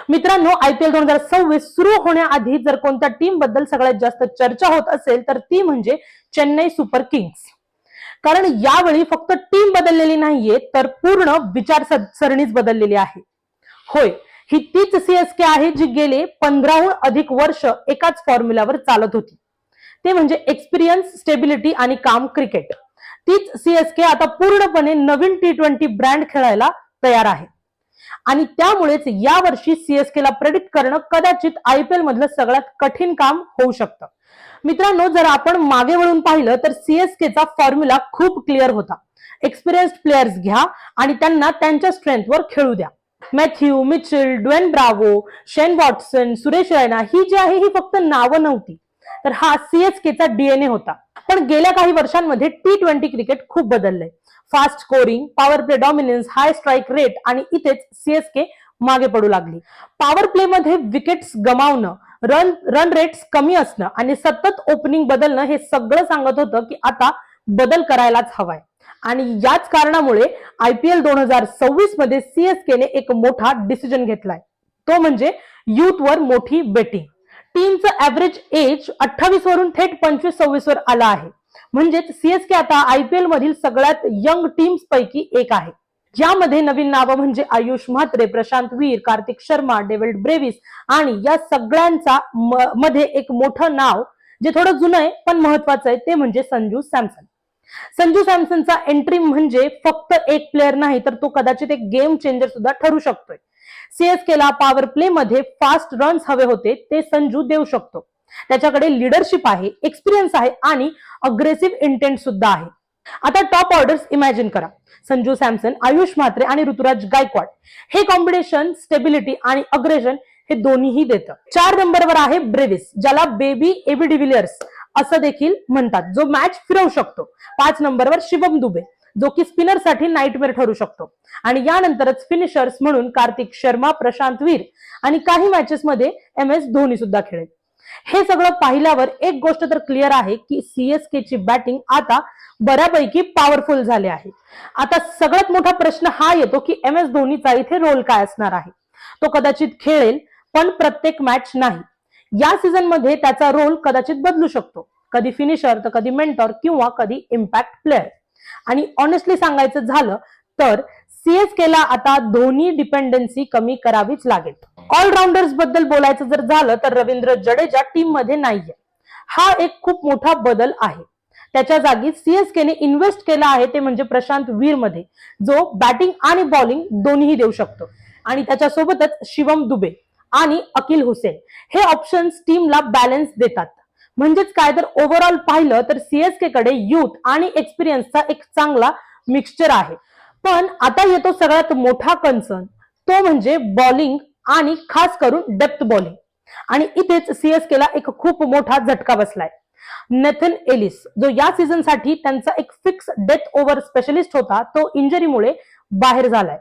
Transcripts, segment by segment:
मित्रांनो, IPL 2026 सुरू होण्याआधी जर कोणत्या टीम बद्दल सगळ्यात जास्त चर्चा होत असेल तर ती म्हणजे चेन्नई सुपर किंग्स. कारण यावेळी फक्त टीम बदललेली नाहीये तर पूर्ण विचारसरणीच बदललेली आहे. होय, ही तीच CSK आहे जी गेले 15हून अधिक वर्ष एकाच फॉर्म्युलावर चालत होती. ते म्हणजे एक्सपिरियन्स, स्टेबिलिटी आणि काम क्रिकेट. तीच CSK आता पूर्णपणे नवीन T20 ब्रँड खेळायला तयार आहे. आणि त्यामुळेच यावर्षी CSK ला प्रेडिक्ट करणं कदाचित IPL मधलं सगळ्यात कठीण काम होऊ शकतं. मित्रांनो, जर आपण मागे वळून पाहिलं तर CSK चा फॉर्म्युला खूप क्लिअर होता. एक्सपिरियन्स्ड प्लेयर्स घ्या आणि त्यांना त्यांच्या स्ट्रेंथवर खेळू द्या. मॅथ्यू, मिचेल, ड्वेन ब्रावो, शेन वॉटसन, सुरेश रैना ही जी आहे ही फक्त नावं नव्हती, तर हा CSK चा DNA होता. पण गेल्या काही वर्षांमध्ये T20 क्रिकेट खूप बदललंय. Fast scoring, power play dominance, high strike rate आणि इथेच CSK मागे पडू लागली. पॉवर प्ले मध्ये विकेट्स गमावणं, रन रेट्स कमी असणं आणि सतत ओपनिंग बदलणं हे सगळं सांगत होतं की आता बदल करायलाच हवाय. आणि याच कारणामुळे IPL 2026 मध्ये CSK ने एक मोठा डिसिजन घेतलाय. तो म्हणजे युथ वर मोठी बेटिंग. टीमचं ऍव्हरेज एज 28 वरून थेट 25-26 वर आला आहे. म्हणजेच CSK आता IPL मधील सगळ्यात यंग टीम्स पैकी एक आहे. ज्यामध्ये नवीन नावं म्हणजे आयुष म्हात्रे, प्रशांत वीर, कार्तिक शर्मा, डेव्हिड ब्रेविस आणि या सगळ्यांचा मध्ये एक मोठं नाव जे थोडं जुनं आहे पण महत्वाचं आहे ते म्हणजे संजू सॅमसन. संजू सॅमसनचा एंट्री म्हणजे फक्त एक प्लेअर नाही तर तो कदाचित एक गेम चेंजर सुद्धा ठरू शकतोय. CSK ला पॉवर प्ले मध्ये फास्ट रन्स हवे होते ते संजू देऊ शकतो. त्याच्याकडे लिडरशिप आहे, एक्सपिरियन्स आहे आणि अग्रेसिव्ह इंटेंट सुद्धा आहे. आता टॉप ऑर्डर्स इमॅजिन करा. संजू सॅमसन, आयुष म्हात्रे आणि ऋतुराज गायकवाड हे कॉम्बिनेशन स्टेबिलिटी आणि अग्रेशन हे दोन्हीही देतं. 4 नंबरवर आहे ब्रेविस, ज्याला बेबी एबी डिव्हिलियर्स असं देखील म्हणतात, जो मॅच फिरवू शकतो. 5 नंबरवर शिवम दुबे, जो की स्पिनर साठी नाईटमेअर ठरू शकतो. आणि यानंतरच फिनिशर्स म्हणून कार्तिक शर्मा, प्रशांत वीर आणि काही मॅचेस मध्ये MS धोनी सुद्धा खेळेल. हे सगळं पाहिल्यावर एक गोष्ट तर क्लिअर आहे की CSK ची बॅटिंग आता बऱ्यापैकी पॉवरफुल झाली आहे. आता सगळ्यात मोठा प्रश्न हा येतो की MS धोनीचा इथे रोल काय असणार आहे. तो कदाचित खेळेल पण प्रत्येक मॅच नाही. या सीझन मध्ये त्याचा रोल कदाचित बदलू शकतो. कधी फिनिशर तर कधी मेंटॉर किंवा कधी इम्पॅक्ट प्लेअर. आणि ऑनेस्टली सांगायचं झालं तर CSK ला आता धोनी डिपेंडन्सी कमी करावीच लागेल. ऑलराऊंडर्स बद्दल बोलायचं जर झालं तर रवींद्र जडेजा टीम मध्ये नाहीये. हा एक खूप मोठा बदल आहे. त्याच्या जागी CSK ने इन्व्हेस्ट केला आहे ते म्हणजे प्रशांत वीर मध्ये, जो बॅटिंग आणि बॉलिंग दोन्हीही देऊ शकतो. आणि त्याच्यासोबतच शिवम दुबे आणि अकिल हुसेन हे ऑप्शन्स टीमला बॅलन्स देतात. म्हणजेच काय तर ओव्हरऑल पाहिलं तर CSK कडे युथ आणि एक्सपिरियन्सचा एक चांगला मिक्सचर आहे. पण आता येतो सगळ्यात मोठा कन्सर्न, तो म्हणजे बॉलिंग आणि खास करून डेप्थ बॉलिंग. आणि इथेच CSK ला एक खूप मोठा झटका बसलाय. नेथन एलिस, जो या सीझन साठी त्यांचा एक फिक्स डेथ ओव्हर स्पेशलिस्ट होता, तो इंजरीमुळे बाहेर झालाय.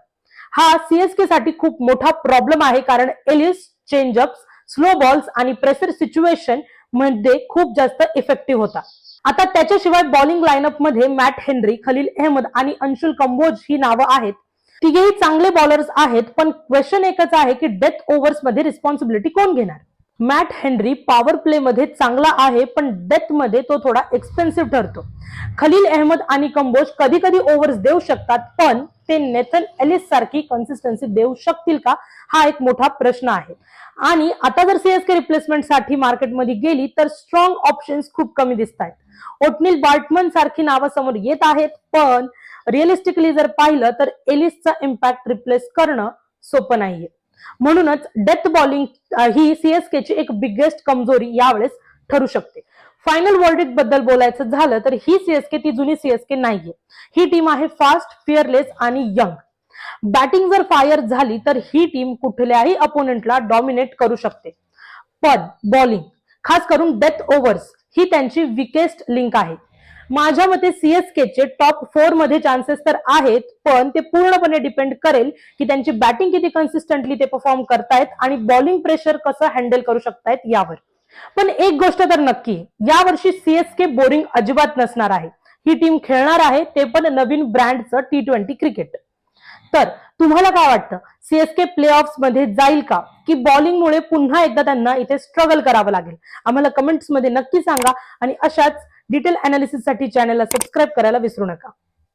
हा CSK साठी खूप मोठा प्रॉब्लेम आहे कारण एलिस चेंजअप्स, स्लो बॉल्स आणि प्रेशर सिच्युएशन मध्ये खूप जास्त इफेक्टिव्ह होता. आता त्याच्याशिवाय बॉलिंग लाईनअप मध्ये मॅट हेनरी, खलील अहमद आणि अंशुल कंबोज ही नावं आहेत. तिघेही चांगले बॉलर्स आहेत, पण क्वेश्चन एकच आहे की डेथ ओव्हर्स मध्ये रिस्पॉन्सिबिलिटी कोण घेणार. मॅट हेनरी पॉवर प्ले मध्ये चांगला आहे पण डेथ मध्ये तो थोडा एक्सपेन्सिव्ह ठरतो. खलील अहमद आणि कंबोज कधी कधी ओव्हर्स देऊ शकतात, पण ते नेथन एलिस सारखी कन्सिस्टन्सी देऊ शकतील का हा एक मोठा प्रश्न आहे. आणि आता जर CSK रिप्लेसमेंट साठी मार्केटमध्ये गेली तर स्ट्रॉंग ऑप्शन्स खूप कमी दिसत आहेत. ओटनील बार्टमन सारखी नावं समोर येत आहेत, पण रिअलिस्टिकली जर पाहिलं तर एलिसचा इम्पॅक्ट रिप्लेस करणं सोपं नाहीये. म्हणूनच डेथ बॉलिंग ही CSK ची एक बिगेस्ट कमजोरी यावेळेस ठरू शकते. फायनल वर्डिक्ट बद्दल बोलायचं झालं तर ही CSK ती जुनी CSK नाहीये. ही टीम आहे फास्ट, फिअरलेस आणि यंग. बॅटिंग जर फायर झाली तर ही टीम कुठल्याही अपोनेंटला डॉमिनेट करू शकते. पण बॉलिंग, खास करून डेथ ओव्हर्स, ही त्यांची विकेस्ट लिंक आहे. माझ्या मते CSK चे टॉप 4 मध्ये चान्सेस तर आहेत, पण ते पूर्णपणे डिपेंड करेल की त्यांची बॅटिंग किती कन्सिस्टंटली ते परफॉर्म करतायत आणि बॉलिंग प्रेशर कसं हँडल करू शकतायत यावर. पण एक गोष्ट तर नक्की, यावर्षी CSK बोरिंग अजिबात नसणार आहे. ही टीम खेळणार आहे ते पण नवीन ब्रँडचं T20 क्रिकेट. तर तुम्हाला काय वाटतं, सीएसके प्लेऑफ्स मध्ये जाईल का, की बॉलिंगमुळे पुन्हा एकदा त्यांना इथे स्ट्रगल करावं लागेल? आम्हाला कमेंट्स मध्ये नक्की सांगा आणि अशाच डिटेल अनालिसिस साठी चॅनलला सबस्क्राईब करायला विसरू नका.